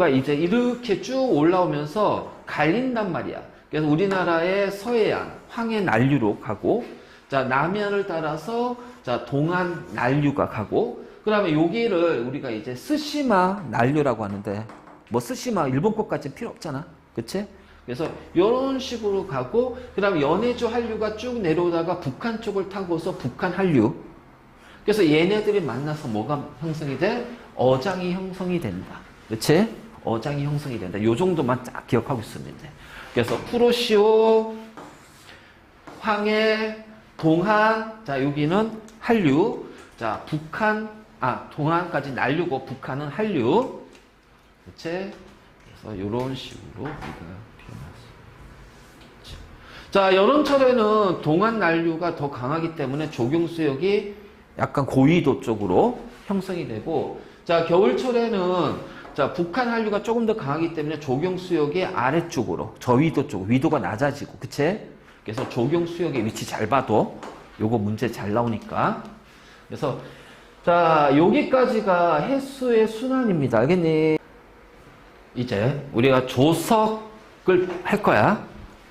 이제 이렇게 쭉 올라오면서 갈린단 말이야. 그래서 우리나라의 서해안, 황해 난류로 가고, 자, 남해안을 따라서, 자, 동안 난류가 가고, 그 다음에 여기를 우리가 이제 스시마 난류라고 하는데, 뭐 스시마 일본 것까지는 필요 없잖아. 그치? 그래서 이런 식으로 가고, 그 다음에 연해주 한류가 쭉 내려오다가 북한 쪽을 타고서 북한 한류. 그래서 얘네들이 만나서 뭐가 형성이 돼? 어장이 형성이 된다. 그치? 어장이 형성이 된다. 요 정도만 딱 기억하고 있으면 돼. 그래서 쿠로시오, 황해, 동한, 자, 여기는 한류. 자, 동한까지 난류고, 북한은 한류. 그치? 그래서 요런 식으로 우리가 표현했어. 자, 여름철에는 동한 난류가 더 강하기 때문에 조경수역이 약간 고위도 쪽으로 형성이 되고, 자, 겨울철에는 자, 북한 한류가 조금 더 강하기 때문에 조경수역이 아래쪽으로, 저위도 쪽, 위도가 낮아지고, 그치? 그래서 조경수역의 위치 잘 봐도 요거 문제 잘 나오니까. 그래서, 자, 여기까지가 해수의 순환입니다. 알겠니? 이제 우리가 조석을 할 거야.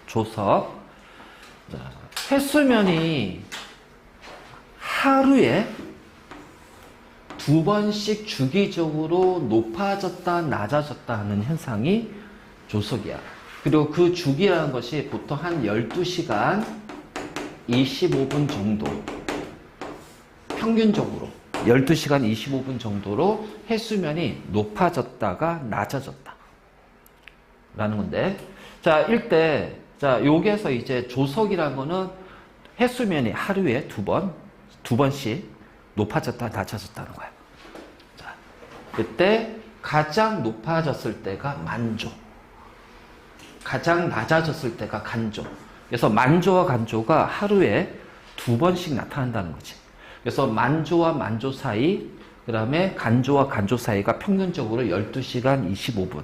조석. 자, 해수면이 하루에 2번씩 주기적으로 높아졌다 낮아졌다 하는 현상이 조석이야. 그리고 그 주기라는 것이 보통 한 12시간 25분 정도, 평균적으로 12시간 25분 정도로 해수면이 높아졌다가 낮아졌다 라는 건데, 자, 일대, 자, 여기에서 이제 조석이라는 거는 해수면이 하루에 2번씩 높아졌다 낮아졌다는 거야. 자, 그때 가장 높아졌을 때가 만조, 가장 낮아졌을 때가 간조. 그래서 만조와 간조가 하루에 2번씩 나타난다는 거지. 그래서 만조와 만조 사이, 그 다음에 간조와 간조 사이가 평균적으로 12시간 25분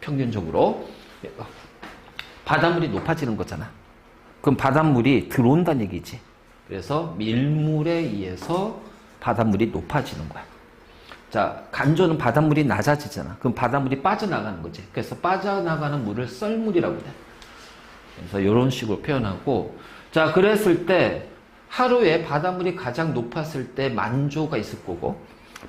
평균적으로 바닷물이 높아지는 거잖아. 그럼 바닷물이 들어온다는 얘기지. 그래서 밀물에 의해서 바닷물이 높아지는 거야. 자, 간조는 바닷물이 낮아지잖아. 그럼 바닷물이 빠져나가는 거지. 그래서 빠져나가는 물을 썰물이라고 해. 그래서 이런 식으로 표현하고, 자, 그랬을 때 하루에 바닷물이 가장 높았을 때 만조가 있을 거고,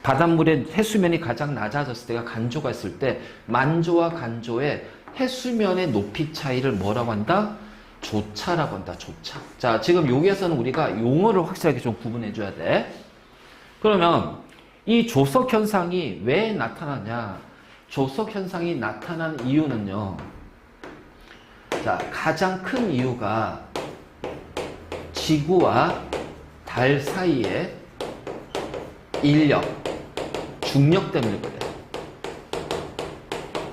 바닷물의 해수면이 가장 낮아졌을 때가 간조가 있을 때, 만조와 간조의 해수면의 높이 차이를 뭐라고 한다? 조차라고 한다. 조차. 자, 지금 여기에서는 우리가 용어를 확실하게 좀 구분해 줘야 돼. 그러면 이 조석 현상이 왜 나타나냐? 조석 현상이 나타난 이유는요. 자, 가장 큰 이유가 지구와 달 사이의 인력, 중력 때문이거든.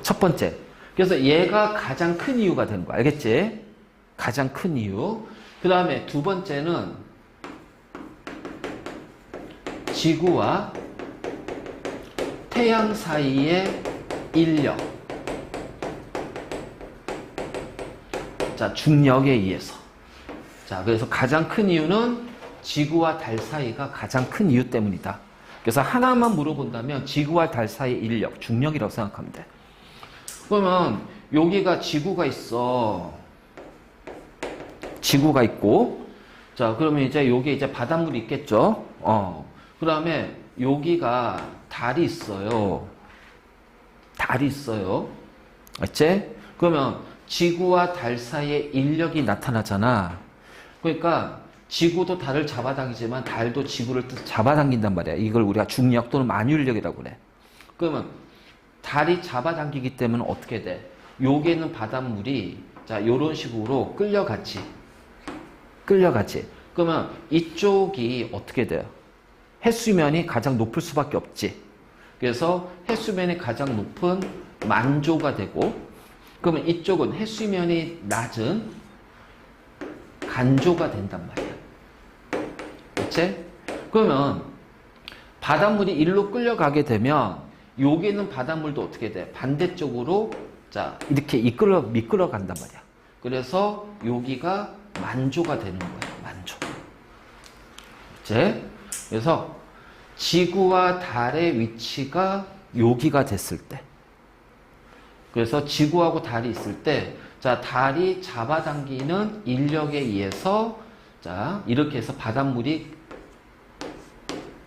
첫 번째. 그래서 얘가 가장 큰 이유가 되는 거야. 알겠지? 가장 큰 이유. 그 다음에 두 번째는 지구와 태양 사이의 인력. 자, 중력에 의해서. 자, 그래서 가장 큰 이유는 지구와 달 사이가 가장 큰 이유 때문이다. 그래서 하나만 물어본다면 지구와 달 사이의 인력, 중력이라고 생각하면 돼. 그러면 여기가 지구가 있어. 지구가 있고, 자, 그러면 이제 여기 이제 바닷물이 있겠죠? 그 다음에 여기가 달이 있어요. 달이 있어요. 맞지? 그러면 지구와 달 사이에 인력이 나타나잖아. 그러니까 지구도 달을 잡아당기지만 달도 지구를 잡아당긴단 말이야. 이걸 우리가 중력 또는 만유인력이라고 그래. 그러면 달이 잡아당기기 때문에 어떻게 돼? 여기에 있는 바닷물이 자, 요런 식으로 끌려가지. 끌려가지. 그러면 이쪽이 어떻게 돼요? 해수면이 가장 높을 수밖에 없지. 그래서 해수면이 가장 높은 만조가 되고, 그러면 이쪽은 해수면이 낮은 간조가 된단 말이야. 그치? 그러면 바닷물이 일로 끌려가게 되면 여기 있는 바닷물도 어떻게 돼? 반대쪽으로 자 이렇게 미끌어 간단 말이야. 그래서 여기가 만조가 되는 거야. 만조. 그치? 그래서 지구와 달의 위치가 여기가 됐을 때, 그래서 지구하고 달이 있을 때, 자, 달이 잡아당기는 인력에 의해서, 자, 이렇게 해서 바닷물이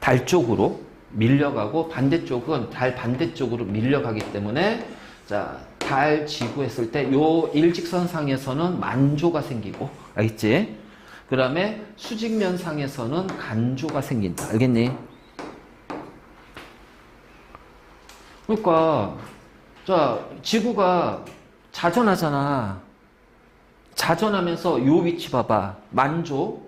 달 쪽으로 밀려가고, 반대쪽은 달 반대쪽으로 밀려가기 때문에, 자, 달 지구 했을 때, 요 일직선상에서는 만조가 생기고, 알겠지? 그 다음에 수직면상에서는 간조가 생긴다. 알겠니? 그러니까, 자, 지구가 자전하잖아. 자전하면서 요 위치 봐봐. 만조.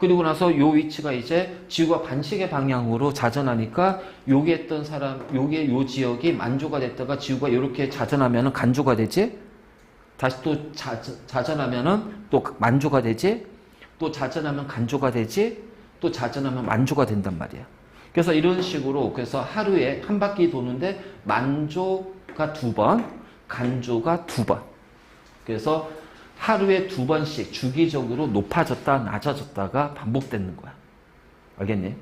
그리고 나서 요 위치가 이제 지구가 반시계 방향으로 자전하니까 여기 했던 사람, 요게 요 지역이 만조가 됐다가 지구가 이렇게 자전하면은 간조가 되지? 다시 또 자전하면은 또 만조가 되지? 또 자전하면 간조가 되지? 또 자전하면 만조가 된단 말이야. 그래서 이런 식으로, 그래서 하루에 한 바퀴 도는데 만조가 2번, 간조가 2번. 그래서 하루에 2번씩 주기적으로 높아졌다 낮아졌다가 반복되는 거야. 알겠니?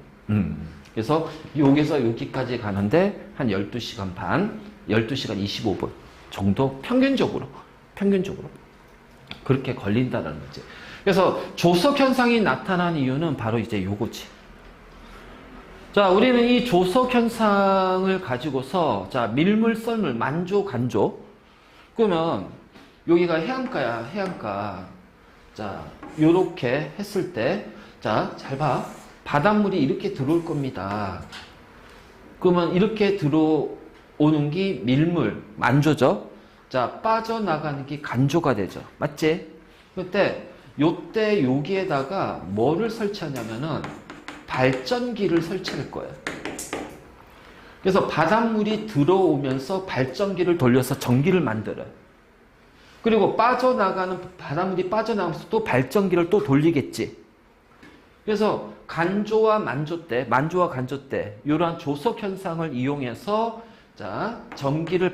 그래서 여기서 여기까지 가는데 한 12시간 반, 12시간 25분 정도 평균적으로 그렇게 걸린다는 거지. 그래서 조석 현상이 나타난 이유는 바로 이제 요거지. 자, 우리는 이 조석 현상을 가지고서 자, 밀물, 썰물, 만조, 간조. 그러면 여기가 해안가야, 해안가. 자, 요렇게 했을 때, 자, 잘 봐. 바닷물이 이렇게 들어올 겁니다. 그러면 이렇게 들어오는 게 밀물, 만조죠. 자, 빠져나가는 게 간조가 되죠. 맞지? 그때 요때 여기에다가 뭐를 설치하냐면은 발전기를 설치할 거예요. 그래서 바닷물이 들어오면서 발전기를 돌려서 전기를 만들어요. 그리고 바닷물이 빠져나가면서 또 발전기를 또 돌리겠지. 그래서 간조와 만조와 간조 때 이러한 조석 현상을 이용해서 자, 전기를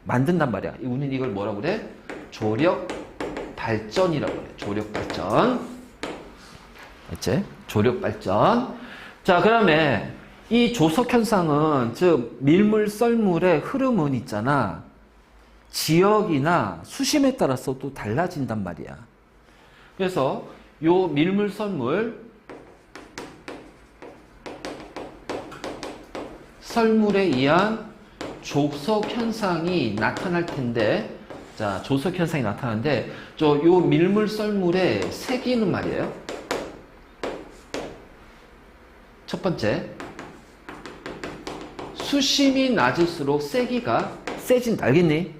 만든단 말이야. 우리는 이걸 뭐라고 그래? 조력 발전이라고 그래. 조력 발전. 알지? 조력 발전. 자, 그다음에 이 조석 현상은 즉 밀물 썰물의 흐름은 있잖아. 지역이나 수심에 따라서 또 달라진단 말이야. 그래서 요 밀물 썰물에 의한 조석 현상이 나타날 텐데, 자, 조석 현상이 나타나는데, 요 밀물 썰물의 세기는 말이에요. 첫 번째, 수심이 낮을수록 세기가 세진다. 알겠니?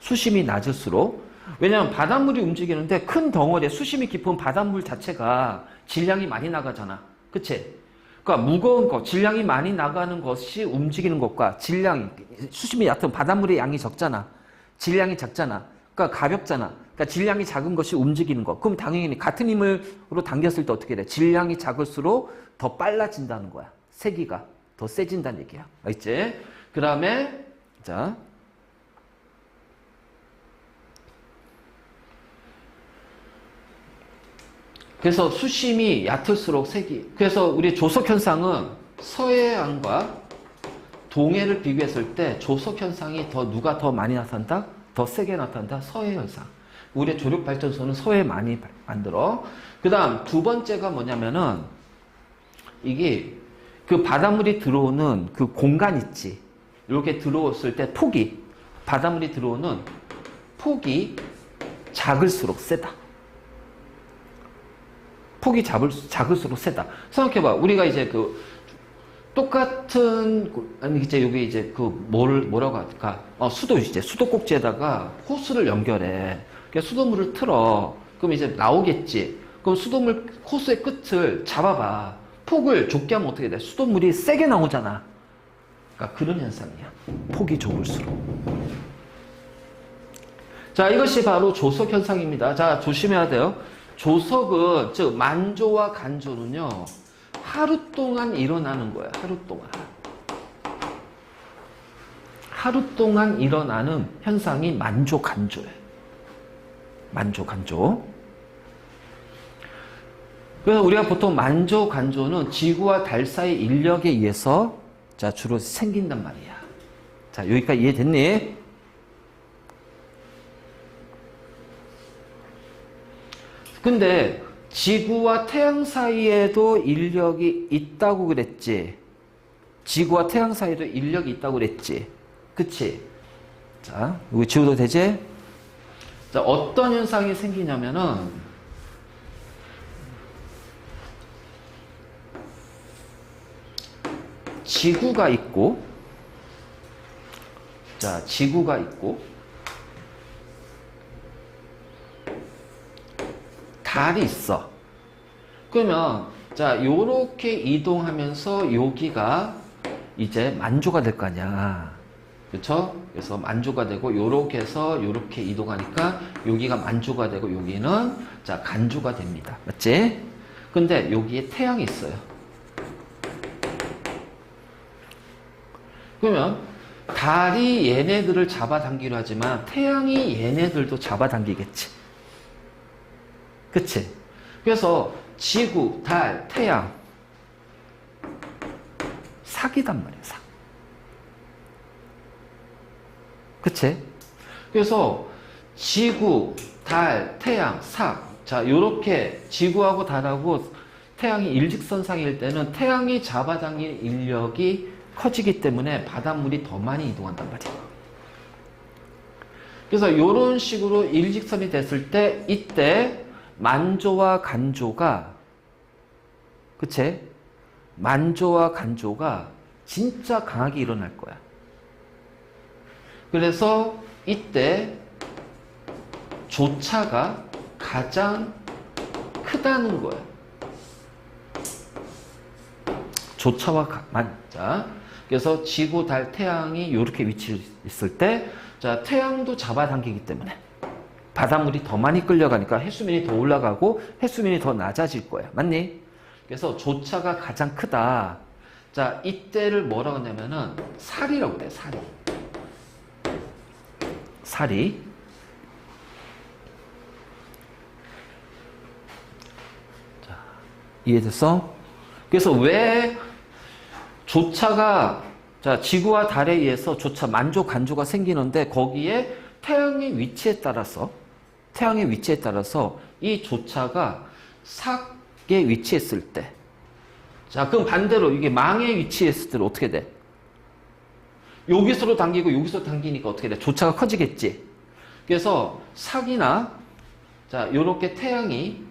수심이 낮을수록. 왜냐하면 바닷물이 움직이는데 큰 덩어리에 수심이 깊은 바닷물 자체가 질량이 많이 나가잖아. 그치? 그러니까 무거운 것, 질량이 많이 나가는 것이 움직이는 것과 수심이 얕은 바닷물의 양이 적잖아. 질량이 작잖아. 그러니까 가볍잖아. 그러니까 질량이 작은 것이 움직이는 것. 그럼 당연히 같은 힘으로 당겼을 때 어떻게 돼? 질량이 작을수록 더 빨라진다는 거야. 세기가 더 세진다는 얘기야. 알겠지? 그 다음에 자, 그래서 수심이 얕을수록 세기. 그래서 우리 조석 현상은 서해안과 동해를 비교했을 때 조석 현상이 누가 더 많이 나타난다? 더 세게 나타난다? 서해 현상. 우리의 조력 발전소는 서해 많이 만들어. 그 다음 두 번째가 뭐냐면은 이게 그 바닷물이 들어오는 그 공간 있지. 이렇게 들어왔을 때 바닷물이 들어오는 폭이 작을수록 세다. 폭이 작을수록 세다. 생각해봐. 우리가 이제 똑같은, 이제 여기 이제 뭐라고 할까? 수도꼭지에다가 호스를 연결해. 그러니까 수돗물을 틀어. 그럼 이제 나오겠지. 그럼 수돗물 호스의 끝을 잡아봐. 폭을 좁게 하면 어떻게 돼? 수돗물이 세게 나오잖아. 그러니까 그런 현상이야. 폭이 좁을수록. 자, 이것이 바로 조석 현상입니다. 자, 조심해야 돼요. 조석은, 즉, 만조와 간조는요, 하루 동안 일어나는 거예요. 하루 동안. 하루 동안 일어나는 현상이 만조, 간조예요. 만조, 간조. 그래서 우리가 보통 만조, 간조는 지구와 달 사이 인력에 의해서 자, 주로 생긴단 말이야. 자, 여기까지 이해됐니? 근데 지구와 태양 사이에도 인력이 있다고 그랬지. 지구와 태양 사이에도 인력이 있다고 그랬지. 그치? 자, 이거 지워도 되지? 자, 어떤 현상이 생기냐면은 지구가 있고, 자, 지구가 있고, 달이 있어. 그러면 자, 요렇게 이동하면서 여기가 이제 만조가 될 거 아니야. 그쵸? 그래서 만조가 되고 요렇게 해서 요렇게 이동하니까 여기가 만조가 되고 여기는 자, 간조가 됩니다. 맞지? 근데 여기에 태양이 있어요. 그러면 달이 얘네들을 잡아당기려 하지만 태양이 얘네들도 잡아당기겠지. 그치? 그래서 지구, 달, 태양 삭이단 말이야, 삭. 그치? 그래서 지구, 달, 태양, 삭. 자, 요렇게 지구하고 달하고 태양이 일직선상일 때는 태양이 잡아당길 인력이 커지기 때문에 바닷물이 더 많이 이동한단 말이야. 그래서 요런 식으로 일직선이 됐을 때 이때 만조와 간조가, 그치? 만조와 간조가 진짜 강하게 일어날 거야. 그래서 이때 조차가 가장 크다는 거야. 조차와 만자. 그래서 지구, 달, 태양이 이렇게 위치해 있을 때, 자, 태양도 잡아당기기 때문에 바닷물이 더 많이 끌려가니까 해수면이 더 올라가고 해수면이 더 낮아질 거야. 맞니? 그래서 조차가 가장 크다. 자, 이때를 뭐라고 하냐면은 살이라고 그래, 살이. 살이. 자, 이해됐어? 그래서 왜 조차가, 자, 지구와 달에 의해서 조차 만조, 간조가 생기는데 거기에 태양의 위치에 따라서 이 조차가 삭에 위치했을 때, 자, 그럼 반대로 이게 망에 위치했을 때는 어떻게 돼? 여기서로 당기고 여기서 당기니까 어떻게 돼? 조차가 커지겠지. 그래서 삭이나, 자, 요렇게 태양이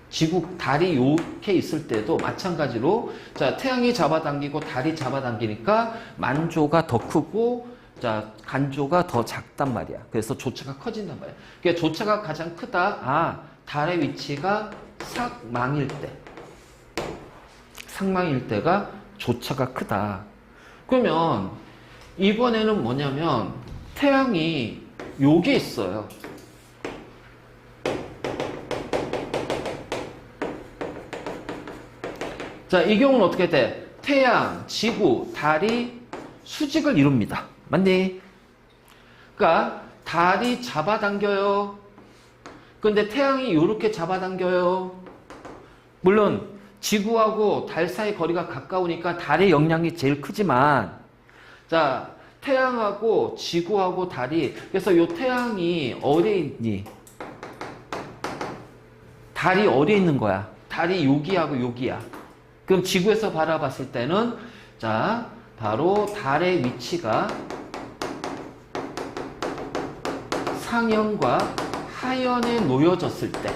지구, 달이 요렇게 있을 때도 마찬가지로, 자, 태양이 잡아당기고 달이 잡아당기니까 만조가 더 크고, 자, 간조가 더 작단 말이야. 그래서 조차가 커진단 말이야. 그러니까 조차가 가장 크다. 아, 달의 위치가 삭망일 때. 삭망일 때가 조차가 크다. 그러면 이번에는 뭐냐면 태양이 요게 있어요. 자, 이 경우는 어떻게 돼? 태양, 지구, 달이 수직을 이룹니다. 맞니? 그러니까 달이 잡아당겨요. 근데 태양이 이렇게 잡아당겨요. 물론 지구하고 달 사이 거리가 가까우니까 달의 영향이 제일 크지만, 자, 태양하고 지구하고 달이, 그래서 요 태양이 어디에 있니? 달이 어디에 있는 거야? 달이 여기하고 여기야. 그럼 지구에서 바라봤을 때는, 자, 바로 달의 위치가 상현과 하현에 놓여졌을 때,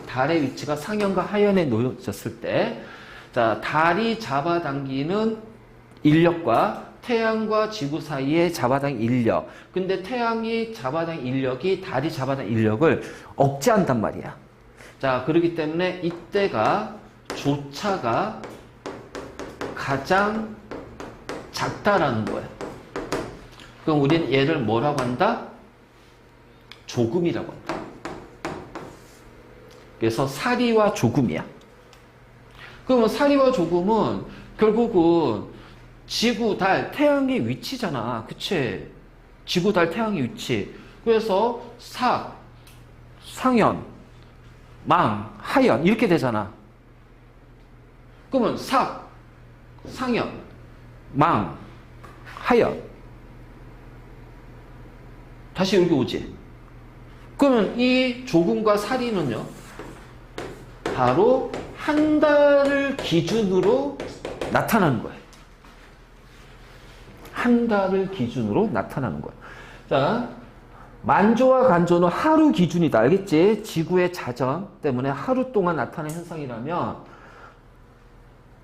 달의 위치가 상현과 하현에 놓여졌을 때, 자, 달이 잡아당기는 인력과 태양과 지구 사이에 잡아당긴 인력. 근데 태양이 잡아당긴 인력이 달이 잡아당긴 인력을 억제한단 말이야. 자, 그렇기 때문에 이때가 조차가 가장 작다라는 거야. 그럼 우리는 얘를 뭐라고 한다? 조금이라고 한다. 그래서 사리와 조금이야. 그러면 사리와 조금은 결국은 지구, 달, 태양의 위치잖아. 그치? 지구, 달, 태양의 위치. 그래서 삭, 상현, 망, 하현 이렇게 되잖아. 그러면 삭, 상현, 망, 하현. 다시 여기 오지. 그러면 이 조금과 사리는요, 바로 한 달을 기준으로 나타나는 거예요. 한 달을 기준으로 나타나는 거예요. 자, 만조와 간조는 하루 기준이다. 알겠지? 지구의 자전 때문에 하루 동안 나타나는 현상이라면,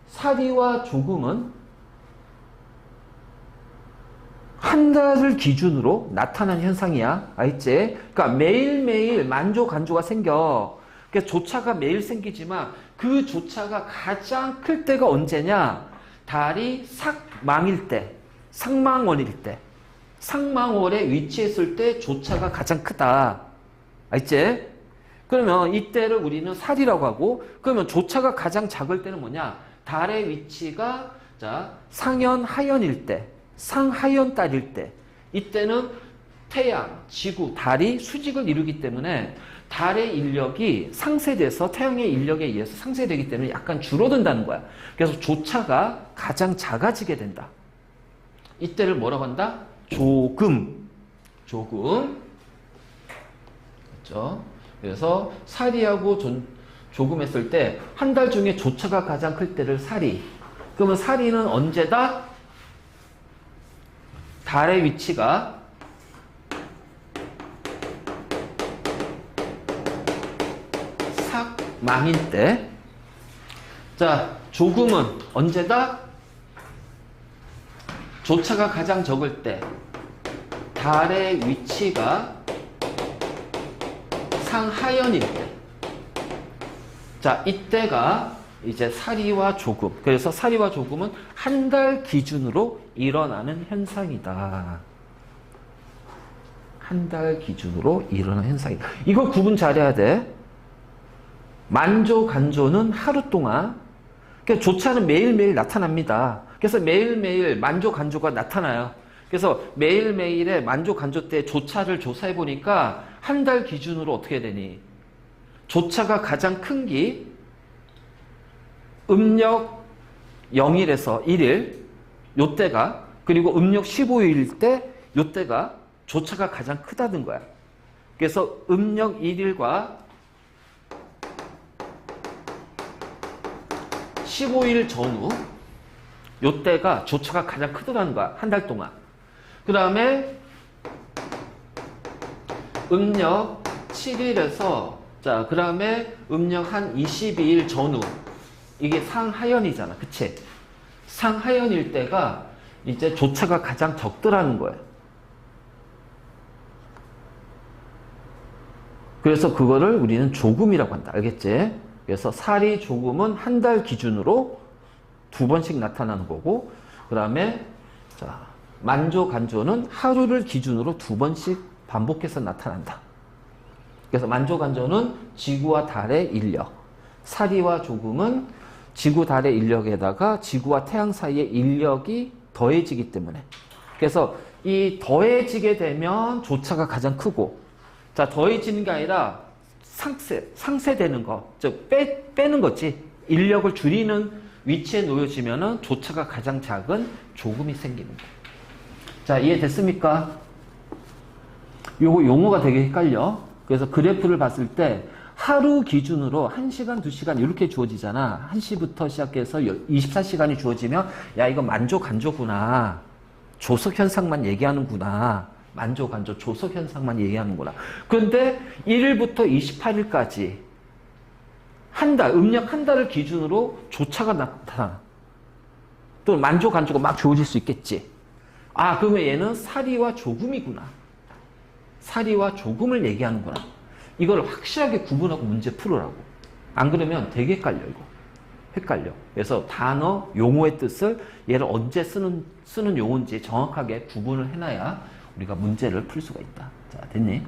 사리와 조금은 한 달을 기준으로 나타나는 현상이야. 알겠지? 그러니까 매일매일 만조, 간조가 생겨. 그러니까 조차가 매일 생기지만 그 조차가 가장 클 때가 언제냐? 달이 삭망일 때, 상망원일 때, 상망월에 위치했을 때 조차가 가장 크다. 알겠지? 그러면 이때를 우리는 살이라고 하고, 그러면 조차가 가장 작을 때는 뭐냐? 달의 위치가, 자, 상현, 하현일 때, 상하현 달일 때, 이때는 태양, 지구, 달이 수직을 이루기 때문에 달의 인력이 상쇄돼서 태양의 인력에 의해서 상쇄되기 때문에 약간 줄어든다는 거야. 그래서 조차가 가장 작아지게 된다. 이때를 뭐라고 한다? 조금. 조금. 그렇죠? 그래서 사리하고 조금 했을 때 한 달 중에 조차가 가장 클 때를 사리. 그러면 사리는 언제다? 달의 위치가 삭망일 때. 자, 조금은 언제다? 조차가 가장 적을 때, 달의 위치가 상하현일 때. 자, 이때가 이제 사리와 조금. 그래서 사리와 조금은 한 달 기준으로 일어나는 현상이다. 한 달 기준으로 일어나는 현상이다. 이거 구분 잘해야 돼. 만조, 간조는 하루 동안, 그러니까 조차는 매일매일 나타납니다. 그래서 매일매일 만조, 간조가 나타나요. 그래서 매일매일의 만조, 간조 때 조차를 조사해 보니까 한 달 기준으로 어떻게 되니? 조차가 가장 큰 기, 음력 0일에서 1일, 요때가, 그리고 음력 15일 때, 요때가 조차가 가장 크다는 거야. 그래서 음력 1일과 15일 전후, 요때가 조차가 가장 크다는 거야. 한 달 동안. 그 다음에 음력 7일에서 자, 그 다음에 음력 한 22일 전후. 이게 상하연이잖아. 그치? 상하연일 때가 이제 조차가 가장 적더라는 거예요. 그래서 그거를 우리는 조금이라고 한다. 알겠지? 그래서 살이 조금은 한 달 기준으로 2번씩 나타나는 거고, 그 다음에 자, 만조, 간조는 하루를 기준으로 2번씩 반복해서 나타난다. 그래서 만조, 간조는 지구와 달의 인력, 사리와 조금은 지구, 달의 인력에다가 지구와 태양 사이의 인력이 더해지기 때문에. 그래서 이 더해지게 되면 조차가 가장 크고, 자, 더해지는 게 아니라 상쇄되는 거, 즉 빼는 거지. 인력을 줄이는 위치에 놓여지면은 조차가 가장 작은 조금이 생기는 거. 자, 이해됐습니까? 요거 용어가 되게 헷갈려. 그래서 그래프를 봤을 때 하루 기준으로 1시간, 2시간 이렇게 주어지잖아. 1시부터 시작해서 24시간이 주어지면 야, 이거 만조, 간조구나. 조석 현상만 얘기하는구나. 만조, 간조, 조석 현상만 얘기하는구나. 그런데 1일부터 28일까지 한 달, 음력 한 달을 기준으로 조차가 나타나. 또 만조, 간조가 막 주어질 수 있겠지. 아, 그러면 얘는 사리와 조금이구나. 사리와 조금을 얘기하는구나. 이걸 확실하게 구분하고 문제 풀으라고. 안 그러면 되게 헷갈려, 이거. 헷갈려. 그래서 단어, 용어의 뜻을 얘를 언제 쓰는 용어인지 정확하게 구분을 해놔야 우리가 문제를 풀 수가 있다. 자, 됐니?